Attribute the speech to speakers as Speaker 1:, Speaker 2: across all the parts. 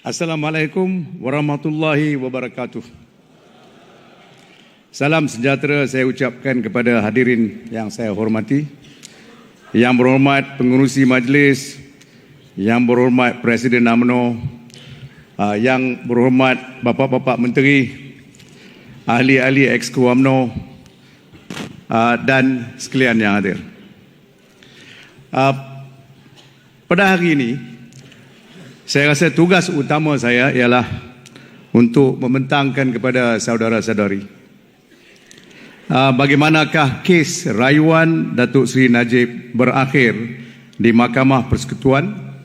Speaker 1: Assalamualaikum warahmatullahi wabarakatuh. Salam sejahtera saya ucapkan kepada hadirin yang saya hormati. Yang berhormat pengerusi majlis, yang berhormat Presiden UMNO, yang berhormat bapa-bapa menteri, ahli-ahli Exco UMNO, dan sekalian yang hadir. Pada hari ini, saya rasa tugas utama saya ialah untuk membentangkan kepada saudara-saudari bagaimanakah kes rayuan Datuk Seri Najib berakhir di Mahkamah Persekutuan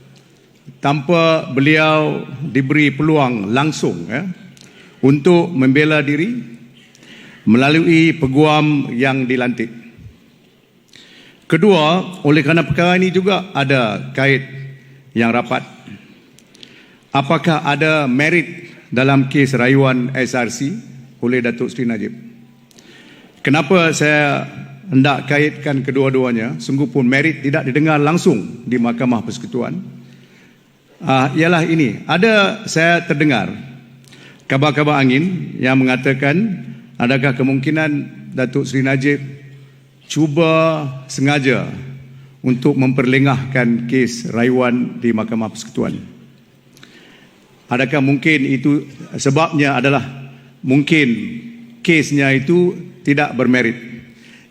Speaker 1: tanpa beliau diberi peluang langsung untuk membela diri melalui peguam yang dilantik. Kedua, oleh kerana perkara ini juga ada kait yang rapat. Apakah ada merit dalam kes rayuan SRC oleh Datuk Seri Najib? Kenapa saya hendak kaitkan kedua-duanya? Sungguh pun merit tidak didengar langsung di Mahkamah Persekutuan. Ialah ini, saya terdengar kabar-kabar angin yang mengatakan adakah kemungkinan Datuk Seri Najib cuba sengaja untuk memperlengahkan kes rayuan di Mahkamah Persekutuan. Adakah mungkin itu sebabnya adalah mungkin kesnya itu tidak bermerit.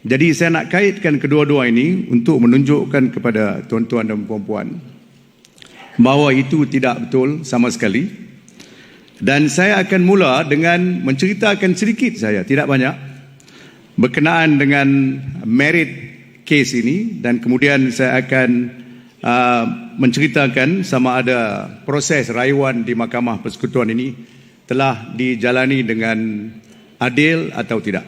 Speaker 1: Jadi saya nak kaitkan kedua-dua ini untuk menunjukkan kepada tuan-tuan dan puan-puan bahawa itu tidak betul sama sekali. Dan saya akan mula dengan menceritakan sedikit saja, tidak banyak, berkenaan dengan merit kes ini, dan kemudian saya akan menceritakan sama ada proses rayuan di Mahkamah Persekutuan ini telah dijalani dengan adil atau tidak.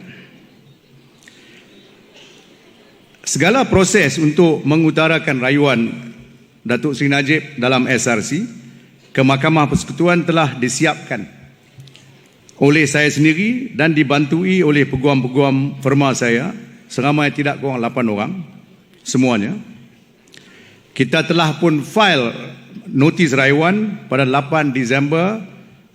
Speaker 1: Segala proses untuk mengutarakan rayuan Datuk Seri Najib dalam SRC ke Mahkamah Persekutuan telah disiapkan oleh saya sendiri dan dibantui oleh peguam-peguam firma saya seramai tidak kurang 8 orang semuanya. Kita telah pun file notis rayuan pada 8 Disember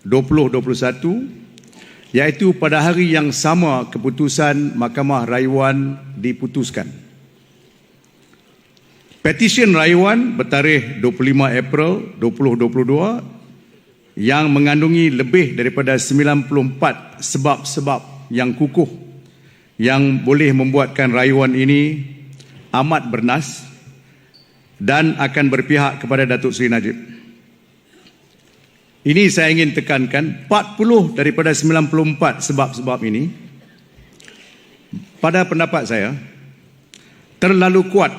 Speaker 1: 2021, iaitu pada hari yang sama keputusan Mahkamah Rayuan diputuskan. Petisyen rayuan bertarikh 25 April 2022 yang mengandungi lebih daripada 94 sebab-sebab yang kukuh yang boleh membuatkan rayuan ini amat bernas dan akan berpihak kepada Datuk Seri Najib. Ini saya ingin tekankan, 40 daripada 94 sebab-sebab ini pada pendapat saya terlalu kuat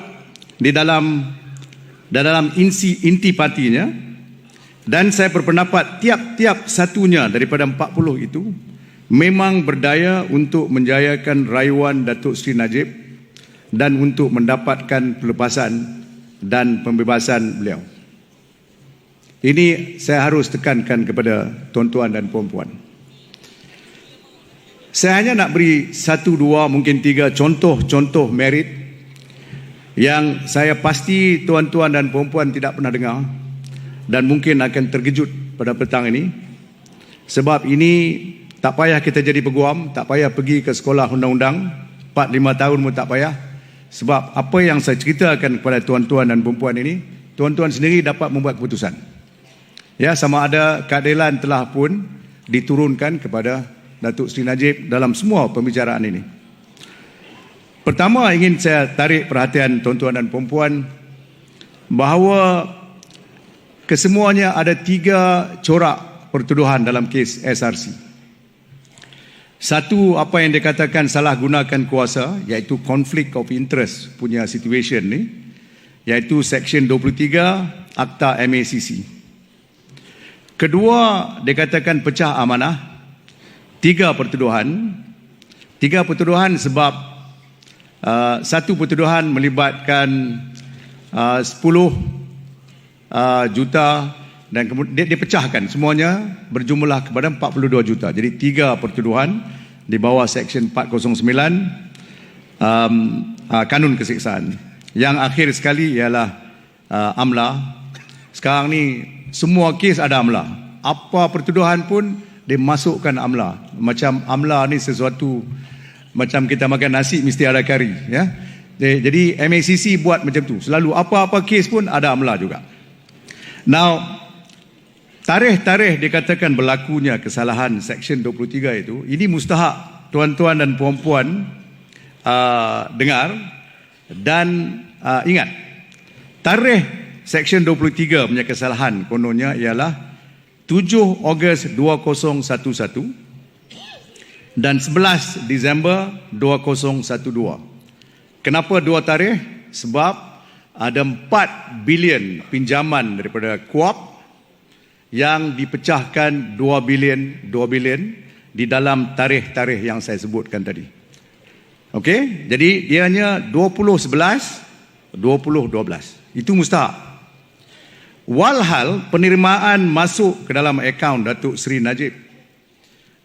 Speaker 1: di dalam intipatinya, dan saya berpendapat tiap-tiap satunya daripada 40 itu memang berdaya untuk menjayakan rayuan Datuk Seri Najib dan untuk mendapatkan pelepasan dan pembebasan beliau. Ini saya harus tekankan kepada tuan-tuan dan puan-puan. Saya hanya nak beri 1, 2, mungkin 3 contoh-contoh merit yang saya pasti tuan-tuan dan puan-puan tidak pernah dengar dan mungkin akan terkejut pada petang ini. Sebab ini tak payah kita jadi peguam, tak payah pergi ke sekolah undang-undang 4-5 tahun pun tak payah. Sebab apa yang saya ceritakan kepada tuan-tuan dan perempuan ini, tuan-tuan sendiri dapat membuat keputusan. Ya, sama ada keadilan telah pun diturunkan kepada Datuk Seri Najib dalam semua pembicaraan ini. Pertama, ingin saya tarik perhatian tuan-tuan dan perempuan bahawa kesemuanya ada 3 corak pertuduhan dalam kes SRC. Satu, apa yang dikatakan salah gunakan kuasa, iaitu conflict of interest punya situation ni, iaitu Seksyen 23 Akta MACC. Kedua, dikatakan pecah amanah. 3 pertuduhan sebab satu pertuduhan melibatkan 10 juta dan kemudian dipecahkan semuanya berjumlah kepada 42 juta. Jadi 3 pertuduhan di bawah Seksyen 409 Kanun Keseksaan. Yang akhir sekali ialah AMLA. Sekarang ni semua kes ada AMLA. apa pertuduhan pun dia masukkan AMLA. Macam AMLA ni sesuatu macam kita makan nasi mesti ada kari, ya. Jadi MACC buat macam tu. Selalu apa-apa kes pun ada AMLA juga. Now, tarikh-tarikh dikatakan berlakunya kesalahan Seksyen 23 itu, ini mustahak tuan-tuan dan puan-puan dengar dan ingat. Tarikh Seksyen 23 punya kesalahan kononnya ialah 7 Ogos 2011 dan 11 Disember 2012. Kenapa dua tarikh? Sebab ada 4 bilion pinjaman daripada KUAP yang dipecahkan 2 bilion di dalam tarikh-tarikh yang saya sebutkan tadi. Okey, jadi dia hanya 2011, 2012. Itu mustahak. Walhal penerimaan masuk ke dalam akaun Datuk Seri Najib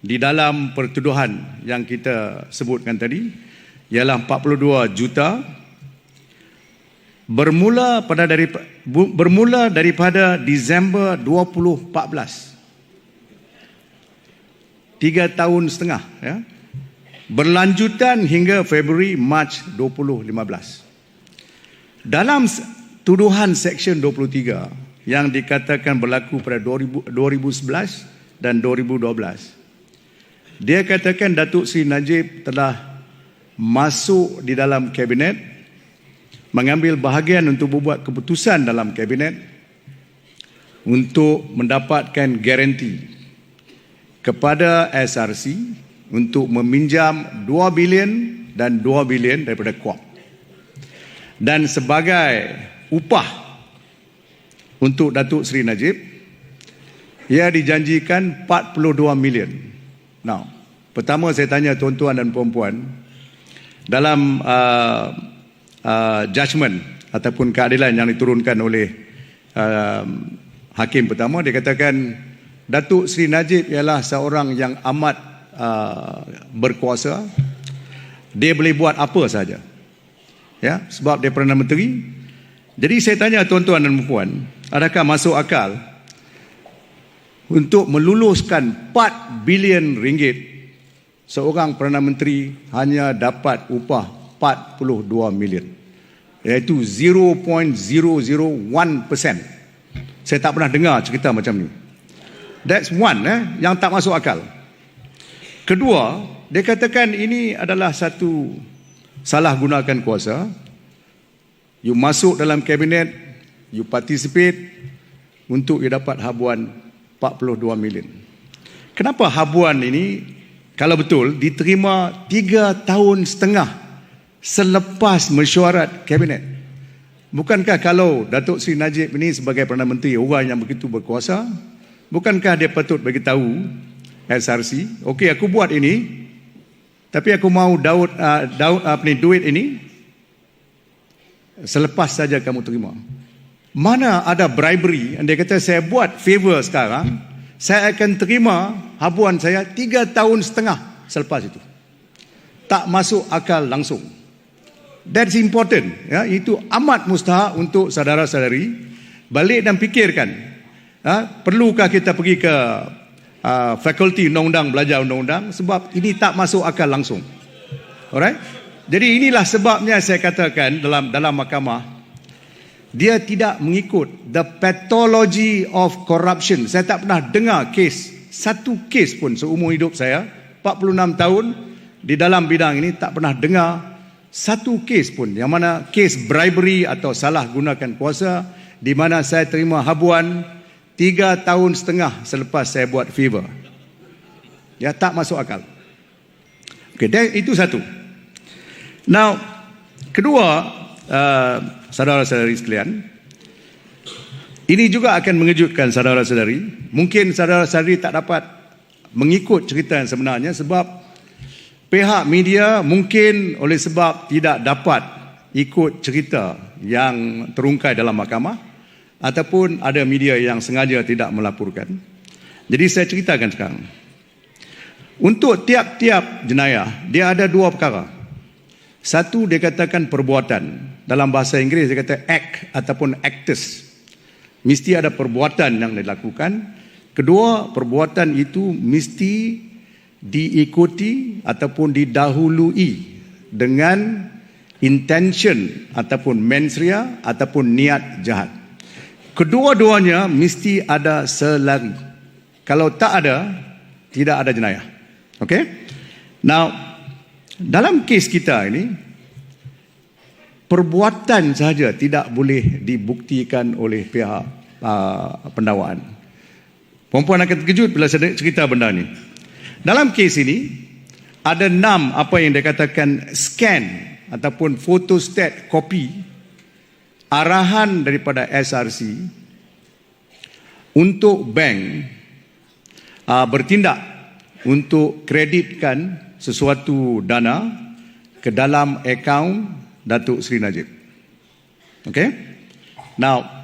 Speaker 1: di dalam pertuduhan yang kita sebutkan tadi ialah 42 juta bermula daripada Disember 2014. 3 tahun setengah, ya. Berlanjutan hingga Februari Mac 2015. Dalam tuduhan Seksyen 23 yang dikatakan berlaku pada 2011 dan 2012, dia katakan Datuk Seri Najib telah masuk di dalam kabinet, mengambil bahagian untuk membuat keputusan dalam kabinet untuk mendapatkan garanti kepada SRC untuk meminjam 2 bilion dan 2 bilion daripada KUAP. Dan sebagai upah untuk Datuk Seri Najib, ia dijanjikan 42 million. Now, pertama saya tanya tuan-tuan dan puan-puan, dalam judgement ataupun keadilan yang diturunkan oleh hakim pertama, dia katakan Datuk Seri Najib ialah seorang yang amat berkuasa. Dia boleh buat apa saja, ya, sebab dia Perdana Menteri. Jadi saya tanya tuan-tuan dan puan, adakah masuk akal untuk meluluskan 4 bilion ringgit seorang Perdana Menteri hanya dapat upah 42 million, iaitu 0.001%. Saya tak pernah dengar cerita macam ni. That's one, yang tak masuk akal. Kedua, dia katakan ini adalah satu salah gunakan kuasa. You masuk dalam kabinet, you participate untuk you dapat habuan 42 million. Kenapa habuan ini, kalau betul, diterima 3 tahun setengah selepas mesyuarat kabinet? Bukankah kalau Datuk Seri Najib ini sebagai Perdana Menteri, orang yang begitu berkuasa, bukankah dia patut bagi tahu SRC, okey aku buat ini, tapi aku mau duit ini selepas saja kamu terima. Mana ada bribery? Dia kata saya buat favor sekarang, saya akan terima habuan saya 3 tahun setengah selepas itu. Tak masuk akal langsung. That's important, ya. Itu amat mustahak untuk saudara-saudari balik dan fikirkan, perlukah kita pergi ke fakulti undang-undang, belajar undang-undang, sebab ini tak masuk akal langsung. Alright? Jadi inilah sebabnya saya katakan dalam mahkamah, dia tidak mengikut the pathology of corruption. Saya tak pernah dengar satu kes pun seumur hidup saya 46 tahun di dalam bidang ini, tak pernah dengar satu kes pun yang mana kes bribery atau salah gunakan kuasa di mana saya terima habuan 3 tahun setengah selepas saya buat favor. Ya, tak masuk akal. Okey, itu satu. Now, kedua, saudara-saudari sekalian, ini juga akan mengejutkan saudara-saudari. Mungkin saudara-saudari tak dapat mengikut cerita yang sebenarnya sebab pihak media mungkin oleh sebab tidak dapat ikut cerita yang terungkai dalam mahkamah, ataupun ada media yang sengaja tidak melaporkan. Jadi saya ceritakan sekarang. Untuk tiap-tiap jenayah, dia ada 2 perkara. Satu, dia katakan perbuatan. Dalam bahasa Inggeris dia kata act ataupun actus. Mesti ada perbuatan yang dilakukan. Kedua, perbuatan itu mesti diikuti ataupun didahului dengan intention ataupun mens rea ataupun niat jahat. Kedua-duanya mesti ada selari. Kalau tak ada, tidak ada jenayah. Okay? Now, dalam kes kita ini, perbuatan sahaja tidak boleh dibuktikan oleh pihak pendakwaan. Perempuan akan terkejut bila saya cerita benda ni. Dalam kes ini, ada 6 apa yang dikatakan scan ataupun photostat copy arahan daripada SRC untuk bank bertindak untuk kreditkan sesuatu dana ke dalam akaun Datuk Seri Najib. Okay? Now,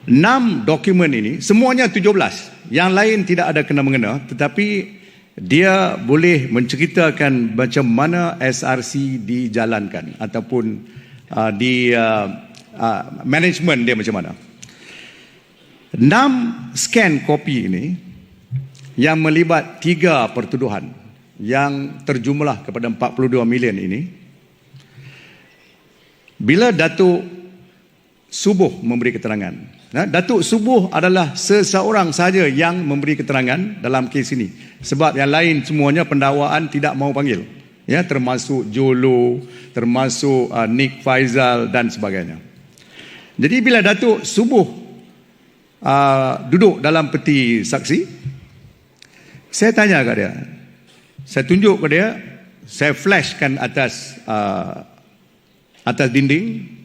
Speaker 1: 6 dokumen ini, semuanya 17. Yang lain tidak ada kena-mengena, tetapi dia boleh menceritakan macam mana SRC dijalankan ataupun management dia macam mana. 6 scan kopi ini yang melibat 3 pertuduhan yang terjumlah kepada 42 million ini, bila Datuk Subuh memberi keterangan. Datuk Subuh adalah seseorang sahaja yang memberi keterangan dalam kes ini, sebab yang lain semuanya pendakwaan tidak mahu panggil, ya, termasuk Jolo, termasuk Nick Faizal dan sebagainya. Jadi bila Datuk Subuh duduk dalam peti saksi, saya tanya kat dia, saya tunjuk kat dia, saya flashkan atas dinding.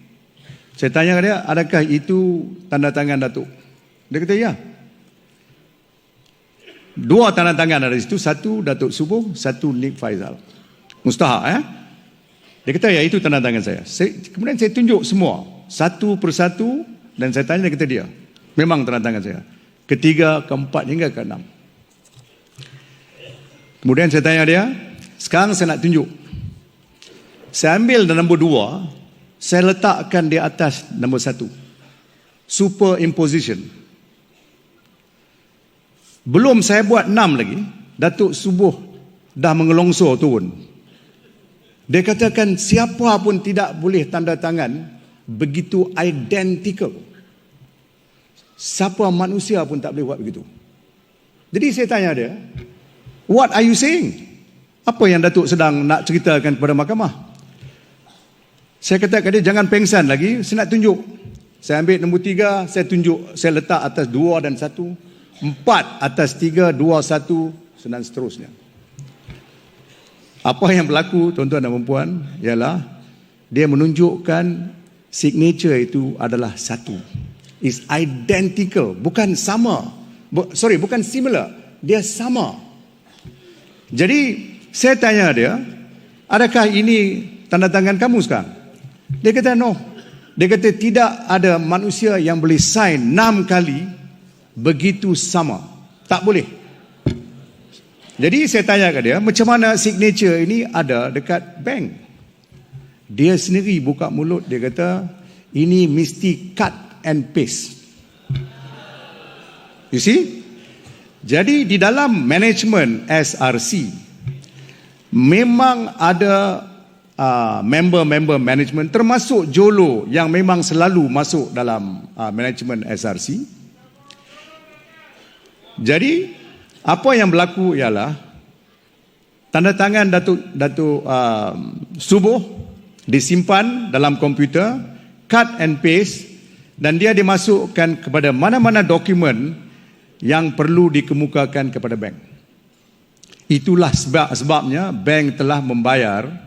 Speaker 1: Saya tanya kat dia, adakah itu tanda tangan Datuk? Dia kata ya. 2 tanda tangan ada di situ, 1 Datuk Subuh, 1 Nick Faizal. Mustahak, ya? Dia kata ya, itu tanda tangan saya. Kemudian saya tunjuk semua, satu persatu, dan saya tanya, dia kata dia, memang tanda tangan saya. Ketiga, keempat hingga keenam. Kemudian saya tanya dia, sekarang saya nak tunjuk. Saya ambil nombor 2, saya letakkan di atas nombor 1. Superimposition. Belum saya buat 6 lagi, Datuk Subuh dah mengelongsor turun. Dia katakan siapa pun tidak boleh tanda tangan begitu identical. Siapa manusia pun tak boleh buat begitu. Jadi saya tanya dia, what are you saying? Apa yang Datuk sedang nak ceritakan kepada mahkamah? Saya kata kat dia, jangan pengsan lagi, saya nak tunjuk. Saya ambil nombor 3, saya tunjuk, saya letak atas 2 dan 1, 4 atas 3, 2, 1 dan seterusnya. Apa yang berlaku, tuan-tuan dan puan, ialah dia menunjukkan signature itu adalah satu. Is identical, bukan sama. Bukan similar, dia sama. Jadi saya tanya dia, adakah ini tanda tangan kamu sekarang? Dia kata no. Dia kata tidak ada manusia yang boleh sign 6 kali begitu sama. Tak boleh. Jadi saya tanya ke dia, macam mana signature ini ada dekat bank? Dia sendiri buka mulut, dia kata ini mesti cut and paste. You see? Jadi di dalam management SRC memang ada member-member management, termasuk Jolo yang memang selalu masuk dalam management SRC. Jadi apa yang berlaku ialah tanda tangan Datuk Subuh disimpan dalam komputer, cut and paste, dan dia dimasukkan kepada mana-mana dokumen yang perlu dikemukakan kepada bank. Itulah sebabnya bank telah membayar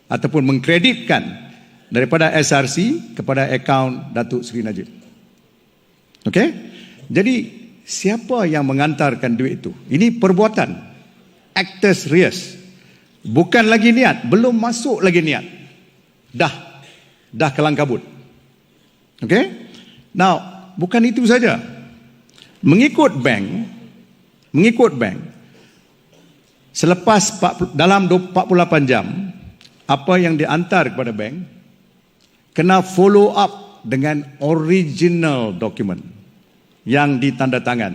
Speaker 1: ataupun mengkreditkan daripada SRC kepada akaun Datuk Seri Najib. Okey? Jadi siapa yang mengantarkan duit itu? Ini perbuatan actus reus. Bukan lagi niat, belum masuk lagi niat. Dah kelang kabut. Okey? Now, bukan itu saja. Mengikut bank, selepas dalam 48 jam apa yang diantar kepada bank kena follow up dengan original dokumen. yang ditandatangan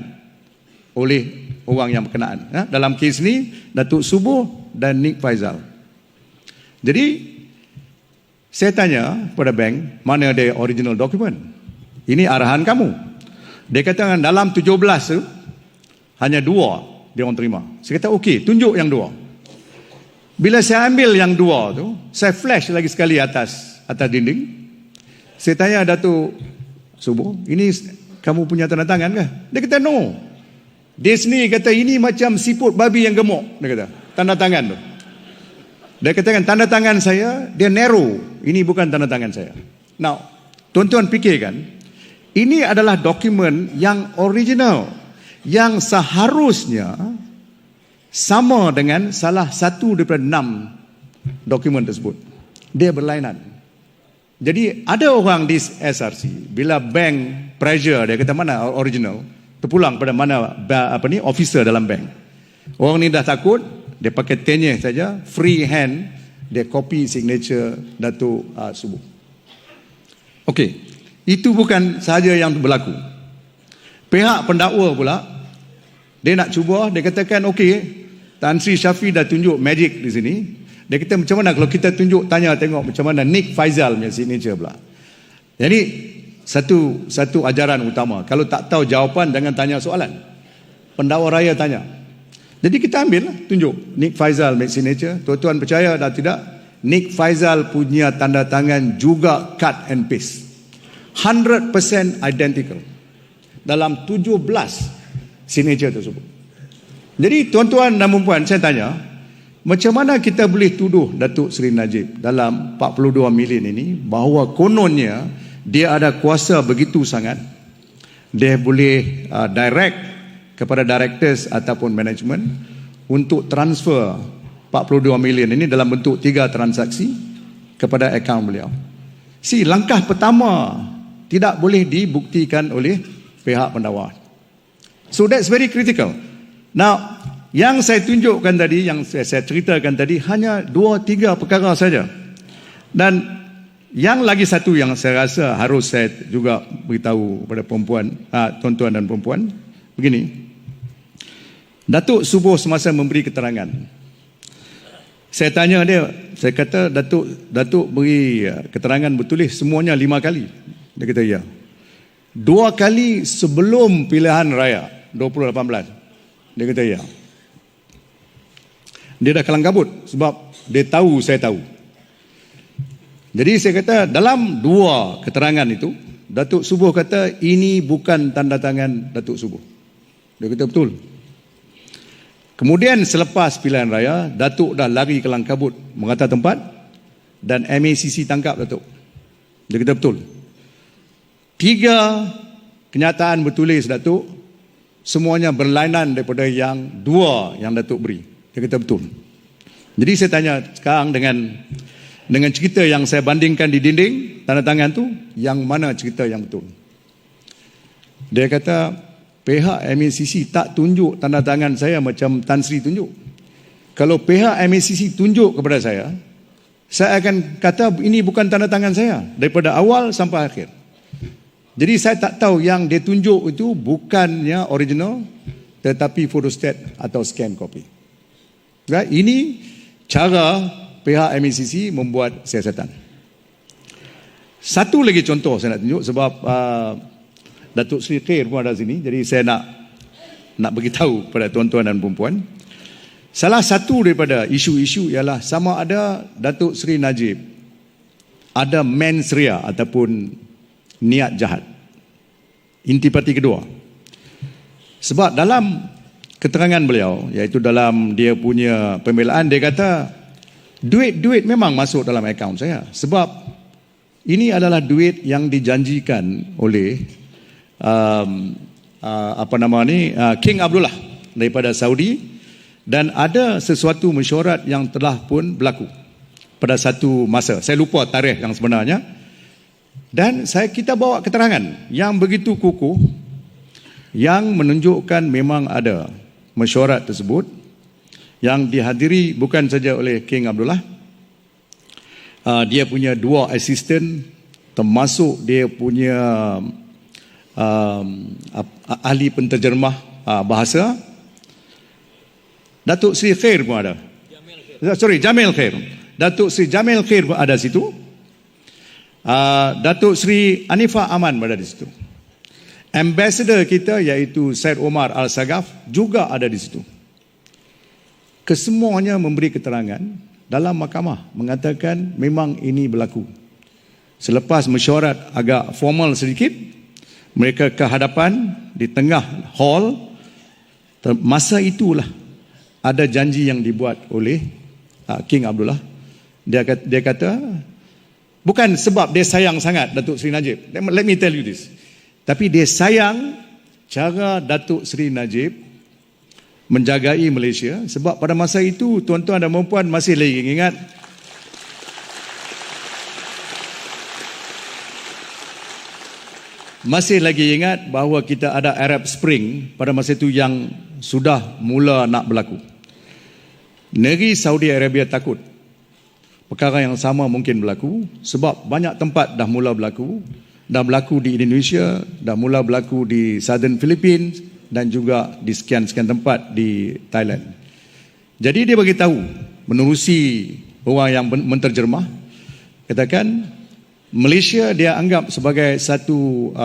Speaker 1: oleh orang yang berkenaan. Dalam kes ni, Datuk Subuh dan Nik Faizal. Jadi, saya tanya kepada bank, mana ada original document? Ini arahan kamu. Dia kata dalam 17 tu, hanya 2 dia orang terima. Saya kata, okey, tunjuk yang 2. Bila saya ambil yang 2 tu, saya flash lagi sekali atas dinding. Saya tanya Datuk Subuh, ini kamu punya tanda tangan ke? Dia kata, no. Dia sendiri kata, ini macam siput babi yang gemuk. Dia kata, tanda tangan tu. Dia katakan, tanda tangan saya, dia narrow. Ini bukan tanda tangan saya. Now, tuan-tuan fikirkan, ini adalah dokumen yang original, yang seharusnya sama dengan salah satu daripada 6 dokumen tersebut. Dia berlainan. Jadi ada orang di SRC, bila bank pressure, dia kata mana original, terpulang pada mana officer dalam bank. Orang ni dah takut, dia pakai tenye saja, free hand, dia copy signature Datuk Subuh. Okey, itu bukan sahaja yang berlaku. Pihak pendakwa pula, dia nak cuba, dia katakan okey, Tan Sri Shafie dah tunjuk magic di sini. Dia kata macam mana kalau kita tunjuk, tanya tengok macam mana Nik Faizal punya signature pula. Jadi satu ajaran utama, kalau tak tahu jawapan jangan tanya soalan. Pendakwa raya tanya. Jadi kita ambil lah, tunjuk Nik Faizal make signature. Tuan-tuan percaya dah tidak? Nik Faizal punya tanda tangan juga cut and paste, 100% identical dalam 17 signature tersebut. Jadi tuan-tuan dan puan-puan, saya tanya, macam mana kita boleh tuduh Datuk Seri Najib dalam 42 million ini bahawa kononnya dia ada kuasa begitu sangat, dia boleh direct kepada directors ataupun management untuk transfer 42 million ini dalam bentuk 3 transaksi kepada akaun beliau. Langkah pertama tidak boleh dibuktikan oleh pihak pendakwa. So that's very critical. Now, yang saya tunjukkan tadi, yang saya ceritakan tadi, hanya 2-3 perkara saja. Dan yang lagi satu yang saya rasa harus saya juga beritahu kepada tuan-tuan dan perempuan, begini. Datuk Subuh semasa memberi keterangan, saya tanya dia, saya kata, Datuk beri keterangan bertulis semuanya 5 kali. Dia kata ya. 2 kali sebelum pilihan raya 2018. Dia kata ya. Dia dah kalang kabut sebab dia tahu saya tahu. Jadi saya kata dalam 2 keterangan itu, Datuk Subuh kata ini bukan tanda tangan Datuk Subuh. Dia kata betul. Kemudian selepas pilihan raya, Datuk dah lari kalang kabut mengata tempat dan MACC tangkap Datuk. Dia kata betul. 3 kenyataan bertulis Datuk, semuanya berlainan daripada yang 2 yang Datuk beri. Dia kata betul. Jadi saya tanya sekarang dengan cerita yang saya bandingkan di dinding tanda tangan tu, yang mana cerita yang betul? Dia kata pihak MACC tak tunjuk tanda tangan saya macam Tan Sri tunjuk. Kalau pihak MACC tunjuk kepada saya akan kata ini bukan tanda tangan saya daripada awal sampai akhir. Jadi saya tak tahu yang dia tunjuk itu bukannya original tetapi photostat atau scan copy. Ini cara pihak MACC membuat siasatan. Satu lagi contoh saya nak tunjuk sebab Datuk Seri Khair pun ada sini, jadi saya nak beritahu kepada tuan-tuan dan perempuan. Salah satu daripada isu-isu ialah sama ada Datuk Seri Najib ada mens rea ataupun niat jahat. Intipati kedua. Sebab dalam keterangan beliau, iaitu dalam dia punya pembelaan, dia kata duit memang masuk dalam akaun saya sebab ini adalah duit yang dijanjikan oleh King Abdullah daripada Saudi, dan ada sesuatu mesyuarat yang telah pun berlaku pada satu masa. Saya lupa tarikh yang sebenarnya. Dan kita bawa keterangan yang begitu kukuh yang menunjukkan memang ada mesyuarat tersebut yang dihadiri bukan saja oleh King Abdullah, dia punya 2 assistant, termasuk dia punya ahli penterjemah bahasa. Datuk Seri Khair pun ada. Jamil Khair. Datuk Seri Jamil Khair pun ada situ. Datuk Seri Anifah Aman berada di situ. Ambassador kita iaitu Syed Omar Al-Sagaf juga ada di situ. Kesemuanya memberi keterangan dalam mahkamah mengatakan memang ini berlaku. Selepas mesyuarat agak formal sedikit, mereka ke hadapan di tengah hall. Masa itulah ada janji yang dibuat oleh King Abdullah. Dia kata bukan sebab dia sayang sangat Datuk Seri Najib. Let me tell you this. Tapi dia sayang cara Datuk Seri Najib menjagai Malaysia, sebab pada masa itu tuan-tuan dan puan masih lagi ingat bahawa kita ada Arab Spring pada masa itu yang sudah mula nak berlaku. Negeri Saudi Arabia takut perkara yang sama mungkin berlaku sebab banyak tempat dah mula berlaku. Dah berlaku di Indonesia, dah mula berlaku di Southern Philippines dan juga di sekian-sekian tempat di Thailand. Jadi dia bagi tahu menerusi orang yang menterjemah, katakan Malaysia dia anggap sebagai satu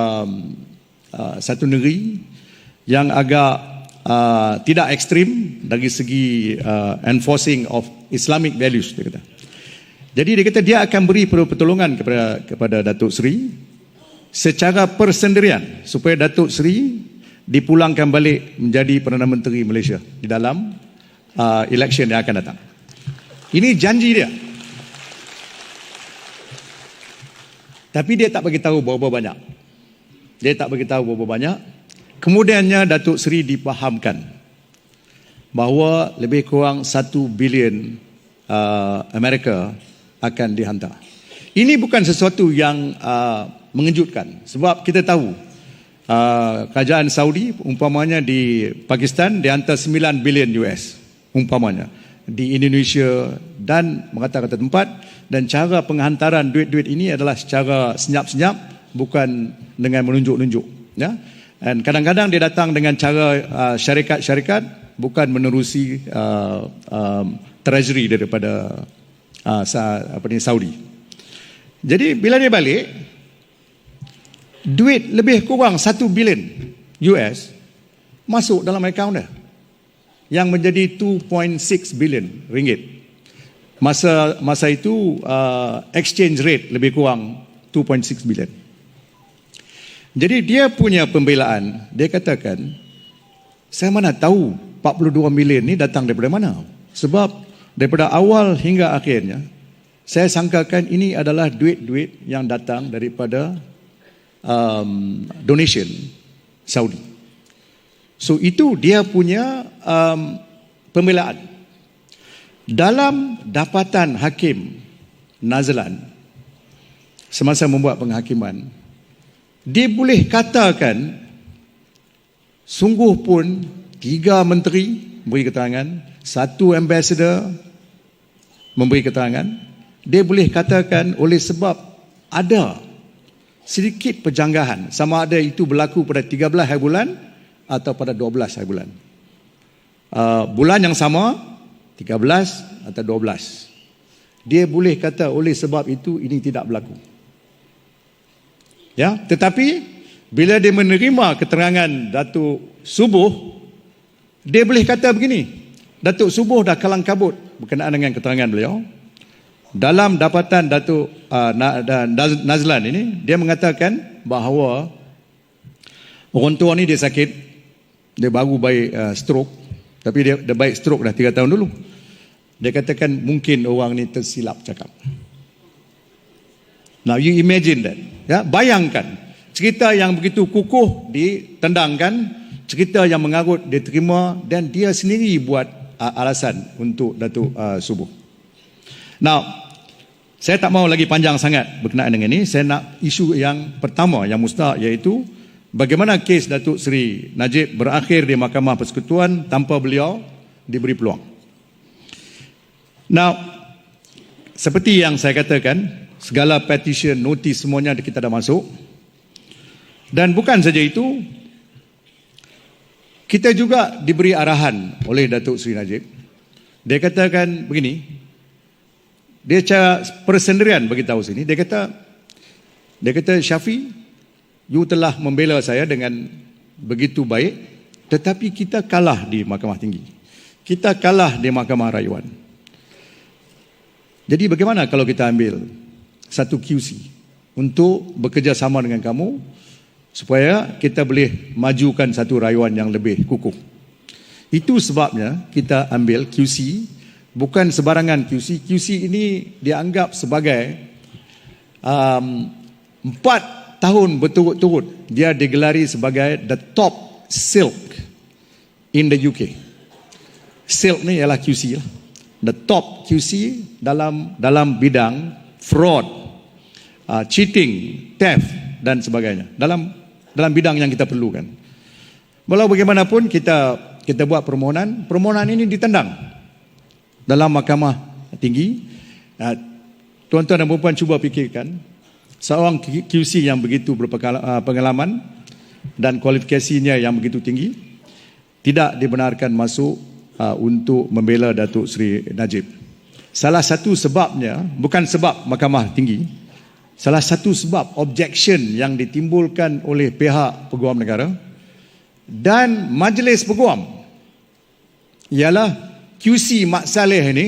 Speaker 1: negeri yang agak tidak ekstrim dari segi enforcing of Islamic values, dia kata. Jadi dia kata dia akan beri pertolongan kepada Datuk Seri secara persendirian supaya Datuk Seri dipulangkan balik menjadi Perdana Menteri Malaysia di dalam election yang akan datang. Ini janji dia. Tapi dia tak bagi tahu berapa banyak. Kemudiannya Datuk Seri dipahamkan bahawa lebih kurang 1 bilion Amerika akan dihantar. Ini bukan sesuatu yang mengejutkan sebab kita tahu kerajaan Saudi umpamanya di Pakistan dia hantar 9 bilion US umpamanya, di Indonesia dan mengata-kata tempat, dan cara penghantaran duit-duit ini adalah secara senyap-senyap, bukan dengan menunjuk-nunjuk, ya. Dan kadang-kadang dia datang dengan cara syarikat-syarikat, bukan menerusi treasury daripada Saudi. Jadi bila dia balik, duit lebih kurang 1 bilion US masuk dalam akaun dia, yang menjadi 2.6 bilion ringgit. Masa itu exchange rate lebih kurang 2.6 bilion. Jadi dia punya pembelaan, dia katakan, saya mana tahu 42 bilion ni datang daripada mana? Sebab daripada awal hingga akhirnya saya sangkakan ini adalah duit-duit yang datang daripada donation Saudi. So itu dia punya pembelaan. Dalam dapatan Hakim Nazlan semasa membuat penghakiman, dia boleh katakan sungguh pun 3 menteri memberi keterangan, 1 ambassador memberi keterangan. Dia boleh katakan oleh sebab ada sedikit perjanggahan, sama ada itu berlaku pada 13 hari bulan atau pada 12 hari bulan. Bulan yang sama, 13 atau 12. Dia boleh kata oleh sebab itu ini tidak berlaku. Ya, tetapi bila dia menerima keterangan Datuk Subuh, dia boleh kata begini, Datuk Subuh dah kalang kabut berkenaan dengan keterangan beliau. Dalam dapatan Datuk Nazlan ini, dia mengatakan bahawa orang tua ni dia sakit, dia baru baik stroke, tapi dia baik stroke dah 3 tahun dulu. Dia katakan mungkin orang ni tersilap cakap. Now you imagine that, ya, bayangkan cerita yang begitu kukuh ditendangkan, cerita yang mengarut dia terima, dan dia sendiri buat alasan untuk Datuk Subuh. Now saya tak mau lagi panjang sangat berkenaan dengan ini. Saya nak isu yang pertama yang mustahak, iaitu bagaimana kes Datuk Seri Najib berakhir di Mahkamah Persekutuan tanpa beliau diberi peluang. Now, seperti yang saya katakan, segala petition, notis semuanya kita dah masuk. Dan bukan saja itu, Kita juga diberi arahan oleh Datuk Seri Najib. Dia katakan begini, dia cara persendirian bagi tahu sini, dia kata Syafi, you telah membela saya dengan begitu baik, tetapi kita kalah di Mahkamah Tinggi. Kita kalah di Mahkamah Rayuan. Jadi bagaimana kalau kita ambil satu QC untuk bekerjasama dengan kamu supaya kita boleh majukan satu rayuan yang lebih kukuh. Itu sebabnya kita ambil QC, bukan sebarangan QC. QC ini dianggap sebagai 4 tahun berturut-turut dia digelari sebagai the top silk in the UK. Silk ni ialah QC lah. The top QC dalam bidang fraud, cheating, theft dan sebagainya. Dalam bidang yang kita perlukan. Walau bagaimanapun kita buat permohonan ini ditendang dalam Mahkamah Tinggi. Tuan-tuan dan puan cuba fikirkan, seorang QC yang begitu berpengalaman dan kualifikasinya yang begitu tinggi tidak dibenarkan masuk untuk membela Datuk Seri Najib. Salah satu sebabnya, bukan sebab Mahkamah Tinggi, salah satu sebab objection yang ditimbulkan oleh pihak Peguam Negara dan Majlis Peguam ialah QC Mat Saleh ini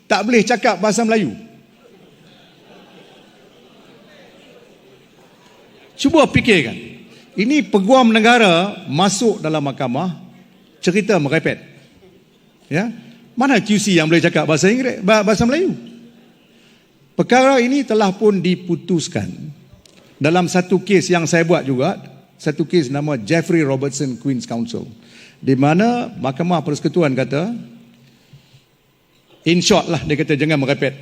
Speaker 1: tak boleh cakap bahasa Melayu. Cuba fikirkan, ini Peguam Negara masuk dalam mahkamah cerita merepet. Ya, mana QC yang boleh cakap bahasa Inggeris, bahasa Melayu? Perkara ini telah pun diputuskan dalam satu kes yang saya buat juga, satu kes nama Jeffrey Robertson Queen's Counsel, di mana Mahkamah Persekutuan kata, in short lah, dia kata jangan merepet.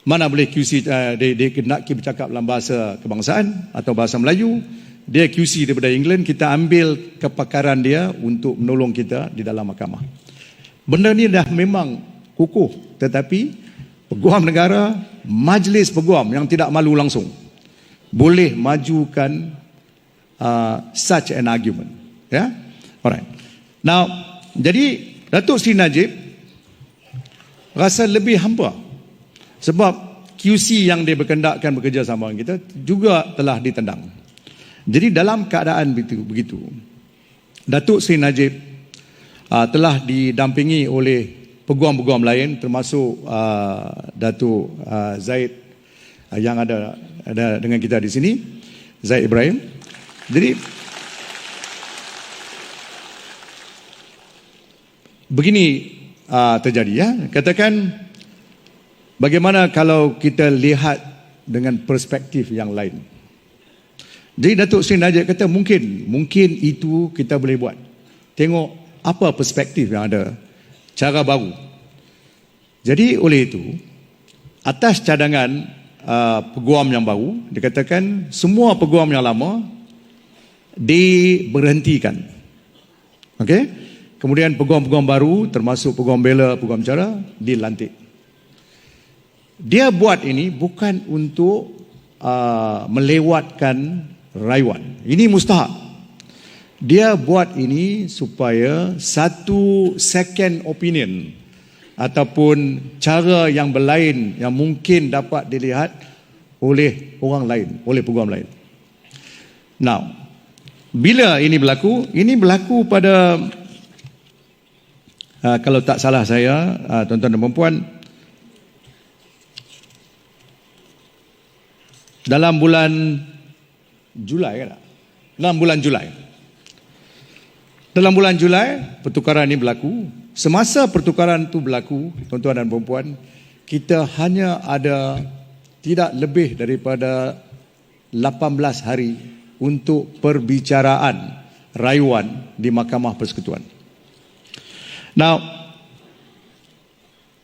Speaker 1: Mana boleh QC dia nak bercakap dalam bahasa kebangsaan atau bahasa Melayu. Dia QC daripada England, kita ambil kepakaran dia untuk menolong kita di dalam mahkamah. Benda ni dah memang kukuh, tetapi Peguam Negara, Majlis Peguam yang tidak malu langsung boleh majukan such an argument. Ya, alright. Now, jadi Datuk Seri Najib rasa lebih hampa sebab QC yang dia berkendakkan bekerjasama dengan kita juga telah ditendang. Jadi dalam keadaan begitu, Datuk Seri Najib telah didampingi oleh peguam-peguam lain termasuk Datuk Zaid yang ada dengan kita di sini, Zaid Ibrahim. Jadi begini terjadi, ya. Katakan bagaimana kalau kita lihat dengan perspektif yang lain. Jadi Datuk Seri Najib kata mungkin itu kita boleh buat. Tengok apa perspektif yang ada, cara baru. Jadi oleh itu, atas cadangan peguam yang baru, dikatakan semua peguam yang lama diberhentikan. Okey? Kemudian peguam-peguam baru termasuk peguam bela, peguam cara dilantik. Dia buat ini bukan untuk melewatkan rayuan. Ini mustahak. Dia buat ini supaya satu second opinion ataupun cara yang berlain yang mungkin dapat dilihat oleh orang lain, oleh peguam lain. Now, bila ini berlaku? Ini berlaku pada kalau tak salah saya, tuan-tuan dan puan-puan, dalam bulan Julai kan? Dalam bulan Julai pertukaran ini berlaku. Semasa pertukaran itu berlaku, tuan-tuan dan puan-puan, kita hanya ada tidak lebih daripada 18 hari untuk perbicaraan rayuan di Mahkamah Persekutuan. Now,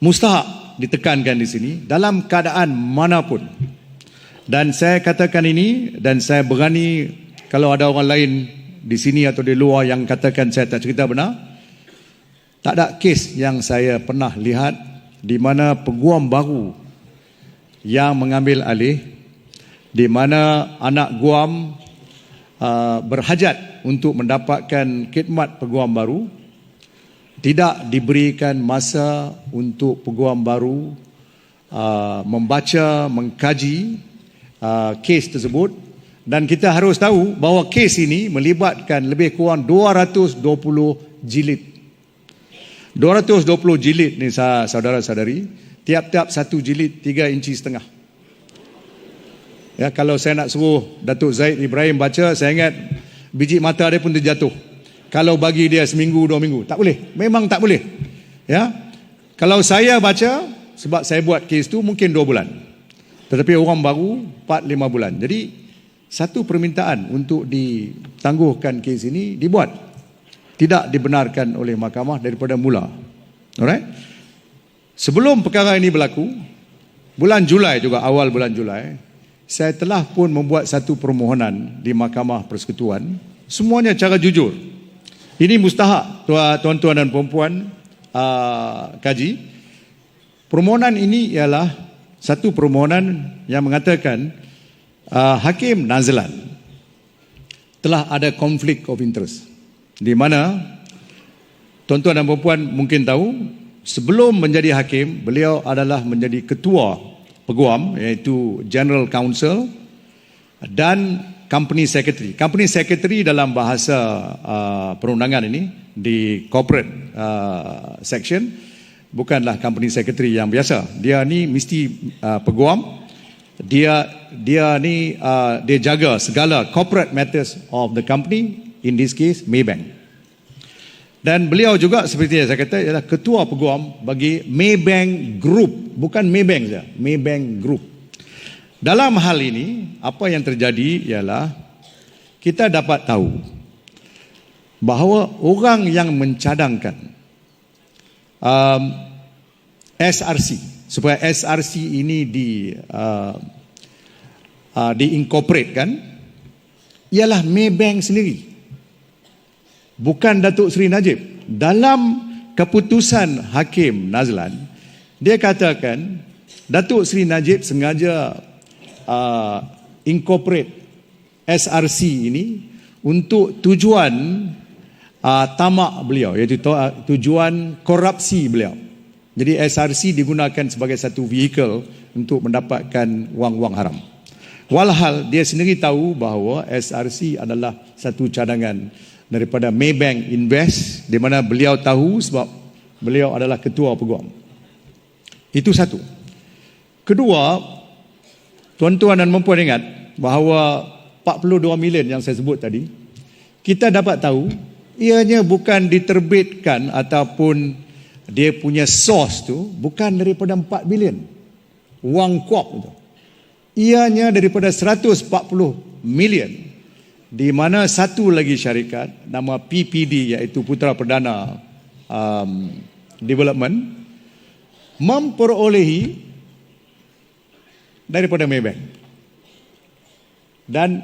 Speaker 1: mustahak ditekankan di sini dalam keadaan manapun. Dan saya katakan ini dan saya berani kalau ada orang lain di sini atau di luar yang katakan saya tak cerita benar, tak ada kes yang saya pernah lihat di mana peguam baru yang mengambil alih, di mana anak guam berhajat untuk mendapatkan khidmat peguam baru, tidak diberikan masa untuk peguam baru membaca, mengkaji kes tersebut, dan kita harus tahu bahawa kes ini melibatkan lebih kurang 220 jilid. 220 jilid ni saudara-saudari, tiap-tiap satu jilid 3,5 inci. Ya, kalau saya nak suruh Datuk Zaid Ibrahim baca, saya ingat biji mata dia pun terjatuh. Kalau bagi dia seminggu, 2 minggu, tak boleh. Memang tak boleh. Ya, kalau saya baca, sebab saya buat kes tu mungkin 2 bulan. Tetapi orang baru 4-5 bulan. Jadi satu permintaan untuk ditangguhkan kes ini dibuat. Tidak dibenarkan oleh mahkamah daripada mula. Alright? Sebelum perkara ini berlaku, bulan Julai juga, awal bulan Julai, saya telah pun membuat satu permohonan di Mahkamah Persekutuan, semuanya cara jujur. Ini mustahak tuan-tuan dan puan-puan kaji. Permohonan ini ialah satu permohonan yang mengatakan Hakim Nazlan telah ada konflik of interest, di mana tuan-tuan dan puan-puan mungkin tahu, sebelum menjadi hakim, beliau adalah menjadi ketua peguam, iaitu General Counsel dan Company Secretary. Company Secretary dalam bahasa perundangan ini, di corporate section, bukanlah Company Secretary yang biasa. Dia ni mesti peguam. Dia jaga segala corporate matters of the company, in this case Maybank. Dan beliau juga seperti yang saya kata ialah ketua peguam bagi Maybank Group, bukan Maybank saja, Maybank Group. Dalam hal ini, apa yang terjadi ialah kita dapat tahu bahawa orang yang mencadangkan SRC, supaya SRC ini diincorporatekan, ialah Maybank sendiri, bukan Datuk Seri Najib. Dalam keputusan Hakim Nazlan, dia katakan Datuk Seri Najib sengaja incorporate SRC ini untuk tujuan tamak beliau, iaitu tujuan korupsi beliau. Jadi SRC digunakan sebagai satu vehicle untuk mendapatkan wang-wang haram. Walhal dia sendiri tahu bahawa SRC adalah satu cadangan daripada Maybank Invest, di mana beliau tahu sebab beliau adalah ketua peguam. Itu satu. Kedua, tuan-tuan dan puan ingat bahawa 42 million yang saya sebut tadi, kita dapat tahu ianya bukan diterbitkan ataupun dia punya source tu bukan daripada 4 bilion wang kuap itu. Ianya daripada 140 million, di mana satu lagi syarikat nama PPD, iaitu Putra Perdana Development, memperolehi daripada Maybank. Dan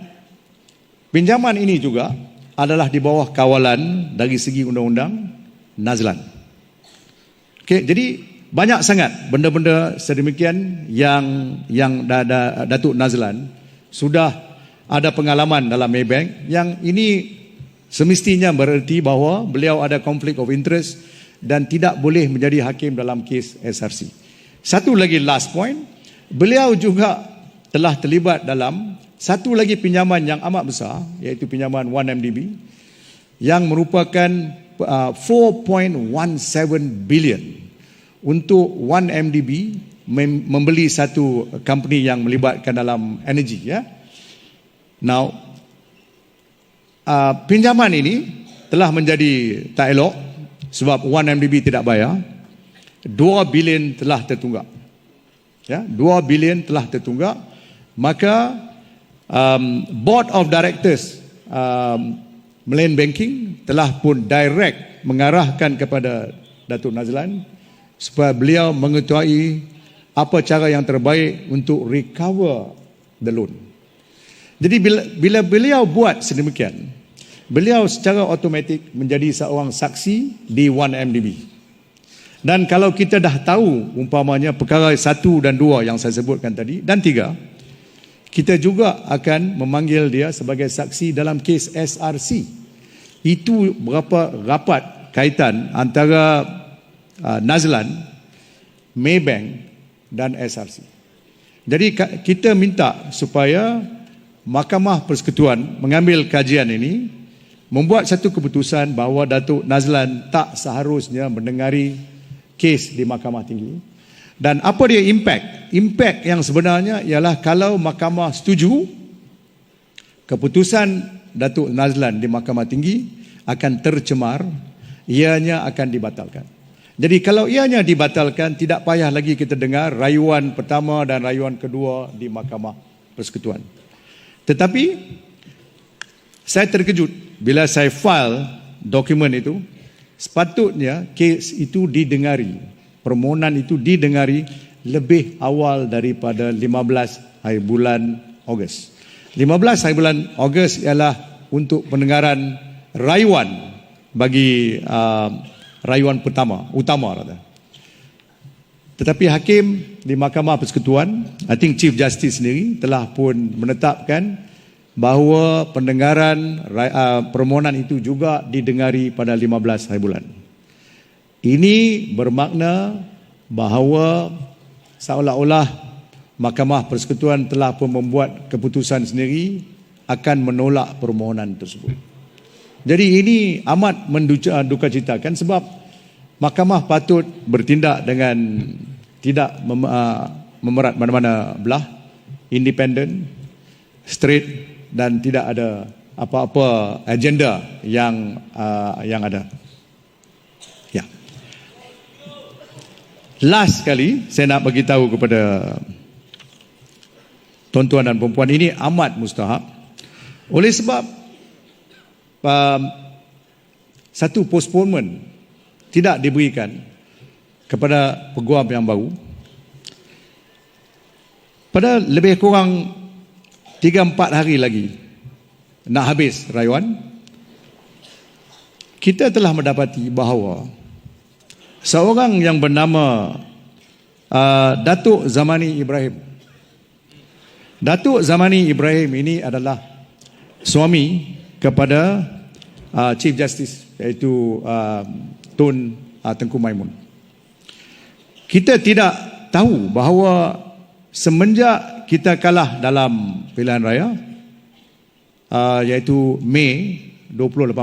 Speaker 1: pinjaman ini juga adalah di bawah kawalan dari segi undang-undang Nazlan. Okey, jadi banyak sangat benda-benda sedemikian yang Datuk Nazlan sudah ada pengalaman dalam Maybank, yang ini semestinya bererti bahawa beliau ada konflik of interest dan tidak boleh menjadi hakim dalam kes SRC. Satu lagi last point, beliau juga telah terlibat dalam satu lagi pinjaman yang amat besar, iaitu pinjaman 1MDB yang merupakan 4.17 billion untuk 1MDB membeli satu company yang melibatkan dalam energi, ya. Now, pinjaman ini telah menjadi tak elok sebab 1MDB tidak bayar. 2 bilion telah tertunggak. Ya, 2 bilion telah tertunggak. Maka Board of Directors Malayan Banking telah pun direct mengarahkan kepada Datuk Nazlan supaya beliau mengetahui apa cara yang terbaik untuk recover the loan. Jadi bila beliau buat sedemikian, beliau secara automatik menjadi seorang saksi di 1MDB. Dan kalau kita dah tahu umpamanya perkara 1 dan 2 yang saya sebutkan tadi, dan 3, kita juga akan memanggil dia sebagai saksi dalam kes SRC. Itu berapa rapat kaitan antara Nazlan, Maybank dan SRC. Jadi kita minta supaya Mahkamah Persekutuan mengambil kajian ini, membuat satu keputusan bahawa Datuk Nazlan tak seharusnya mendengari kes di Mahkamah Tinggi. Dan apa dia impact? Impact yang sebenarnya ialah kalau Mahkamah setuju, keputusan Datuk Nazlan di Mahkamah Tinggi akan tercemar, ianya akan dibatalkan. Jadi kalau ianya dibatalkan, tidak payah lagi kita dengar rayuan pertama dan rayuan kedua di Mahkamah Persekutuan. Tetapi saya terkejut bila saya file dokumen itu. Sepatutnya kes itu didengari, permohonan itu didengari lebih awal daripada 15 hari bulan Ogos. 15 hari bulan Ogos ialah untuk pendengaran rayuan bagi rayuan utama rata. Tetapi hakim di Mahkamah Persekutuan, I think Chief Justice sendiri telah pun menetapkan bahawa pendengaran permohonan itu juga didengari pada 15 hari bulan. Ini bermakna bahawa seolah-olah Mahkamah Persekutuan telah pun membuat keputusan sendiri akan menolak permohonan tersebut. Jadi ini amat menduka citakan, sebab Mahkamah patut bertindak dengan tidak memerat mana-mana belah, independen, straight, dan tidak ada apa-apa agenda yang ada. Ya. Last kali saya nak bagi tahu kepada tuan-tuan dan puan-puan, ini amat mustahak oleh sebab satu postponement tidak diberikan kepada peguam yang baru pada lebih kurang 3-4 hari lagi nak habis rayuan. Kita telah mendapati bahawa seorang yang bernama Datuk Zamani Ibrahim. Datuk Zamani Ibrahim ini adalah suami kepada Chief Justice, iaitu Tun Tengku Maimun. Kita tidak tahu bahawa semenjak kita kalah dalam pilihan raya, iaitu Mei 2018,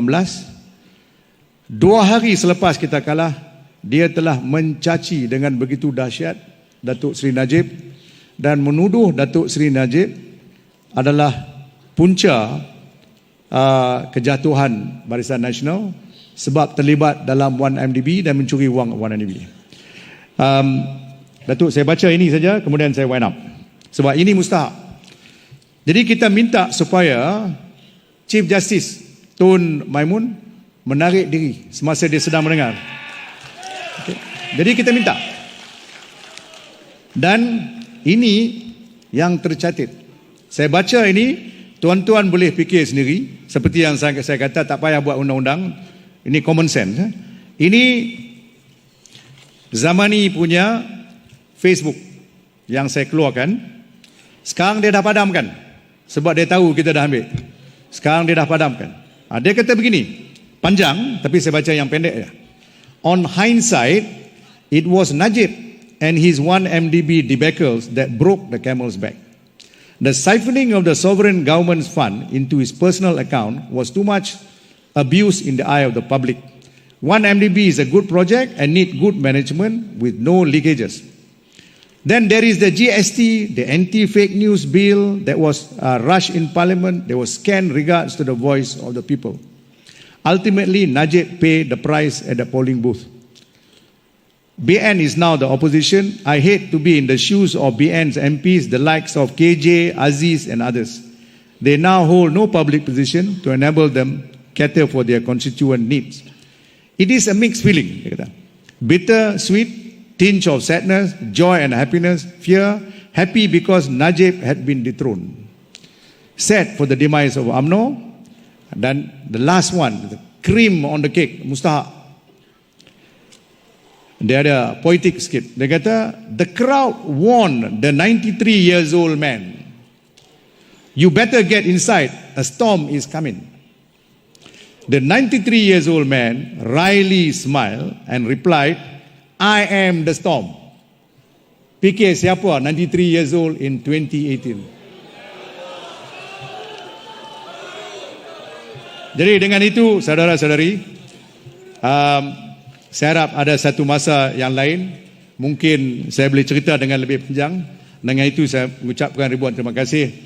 Speaker 1: 2 hari selepas kita kalah, dia telah mencaci dengan begitu dahsyat Datuk Seri Najib dan menuduh Datuk Seri Najib adalah punca kejatuhan Barisan Nasional sebab terlibat dalam 1MDB dan mencuri wang 1MDB. Datuk, saya baca ini saja, kemudian saya wind up, sebab ini mustahak. Jadi kita minta supaya Chief Justice Tun Maimun menarik diri semasa dia sedang mendengar. Okay. Jadi kita minta. Dan ini yang tercatat. Saya baca ini, tuan-tuan boleh fikir sendiri. Seperti yang saya kata, tak payah buat undang-undang. Ini common sense. Ini Zamani punya Facebook yang saya keluarkan. Sekarang dia dah padamkan, sebab dia tahu kita dah ambil. Sekarang dia dah padamkan. Dia kata begini, panjang, tapi saya baca yang pendek. On hindsight, it was Najib and his 1MDB debacles that broke the camel's back. The siphoning of the sovereign government's fund into his personal account was too much abuse in the eye of the public. 1MDB is a good project and need good management with no leakages. Then there is the GST, the anti-fake news bill that was rushed in Parliament. There was scant regards to the voice of the people. Ultimately, Najib paid the price at the polling booth. BN is now the opposition. I hate to be in the shoes of BN's MPs, the likes of KJ, Aziz and others. They now hold no public position to enable them cater for their constituent needs. It is a mixed feeling. Bitter, sweet, tinge of sadness, joy and happiness, fear, happy because Najib had been dethroned. Sad for the demise of UMNO. Then the last one, the cream on the cake, mustahak. Dia ada poetic sikit. Dia kata, the crowd warned the 93 years old man You better get inside, a storm is coming. The 93 years old man wryly smiled and replied, I am the storm. Fikir siapa 93 years old in 2018? Jadi dengan itu, saudara-saudari, saya harap ada satu masa yang lain, mungkin saya boleh cerita dengan lebih panjang. Dengan itu saya mengucapkan ribuan terima kasih